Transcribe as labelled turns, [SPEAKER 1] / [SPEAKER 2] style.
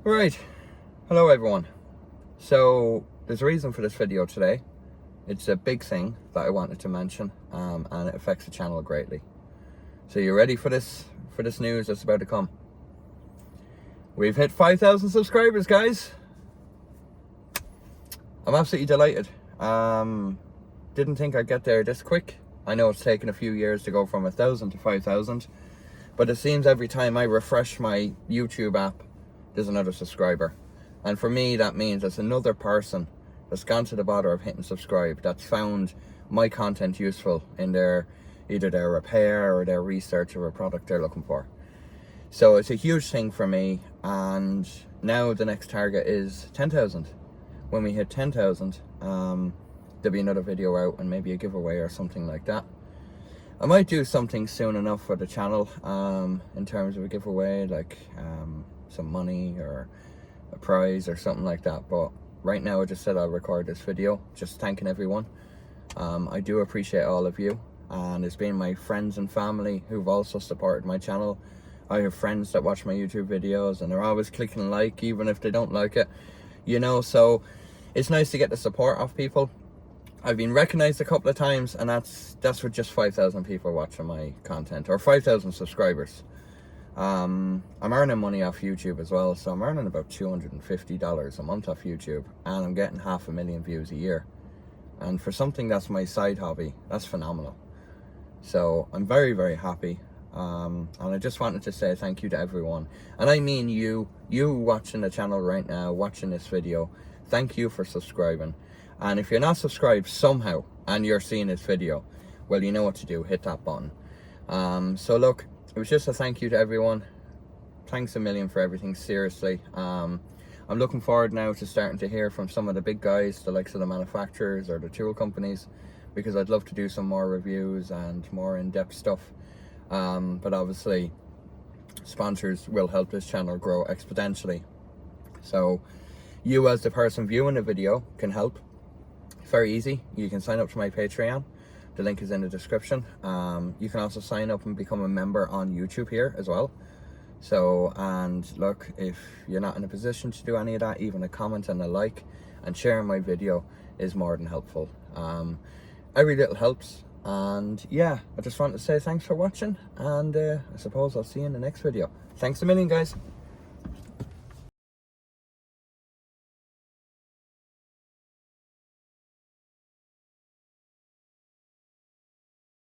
[SPEAKER 1] Right, hello everyone. So there's a reason for this video today. It's a big thing that I wanted to mention, and it affects the channel greatly. So you ready for this news that's about to come? We've hit 5,000 subscribers, guys. I'm absolutely delighted. Didn't think I'd get there this quick. I know it's taken a few years to go from 1,000 to 5,000, but it seems every time I refresh my YouTube app, there's another subscriber. And for me, that means there's another person that's gone to the bother of hitting subscribe, that's found my content useful in either their repair or their research of a product they're looking for. So it's a huge thing for me, and now the next target is 10,000. When we hit 10,000, there'll be another video out and maybe a giveaway or something like that. I might do something soon enough for the channel in terms of a giveaway, like some money or a prize or something like that. But right now I just said I'll record this video just thanking everyone. I do appreciate all of you, and it's been my friends and family who've also supported my channel. I have friends that watch my YouTube videos and they're always clicking like even if they don't like it, you know, so it's nice to get the support of people. I've been recognized a couple of times, and that's with just 5,000 people watching my content, or 5,000 subscribers. I'm earning money off YouTube as well, so I'm earning about $250 a month off YouTube, and I'm getting 500,000 views a year. And for something that's my side hobby, that's phenomenal. So I'm very, very happy. And I just wanted to say thank you to everyone. And I mean you watching the channel right now, watching this video, thank you for subscribing. And if you're not subscribed somehow and you're seeing this video, well, you know what to do, hit that button. So look, it was just a thank you to everyone. Thanks a million for everything, seriously. I'm looking forward now to starting to hear from some of the big guys, the likes of the manufacturers or the tool companies, because I'd love to do some more reviews and more in-depth stuff. But obviously, sponsors will help this channel grow exponentially. So you, as the person viewing the video, can help. Very easy. You can sign up to my Patreon. The link is in the description. You can also sign up and become a member on YouTube here as well. So, and look, if you're not in a position to do any of that, even a comment and a like and sharing my video is more than helpful. Every little helps. And yeah, I just want to say thanks for watching, and I suppose I'll see you in the next video. Thanks a million, guys.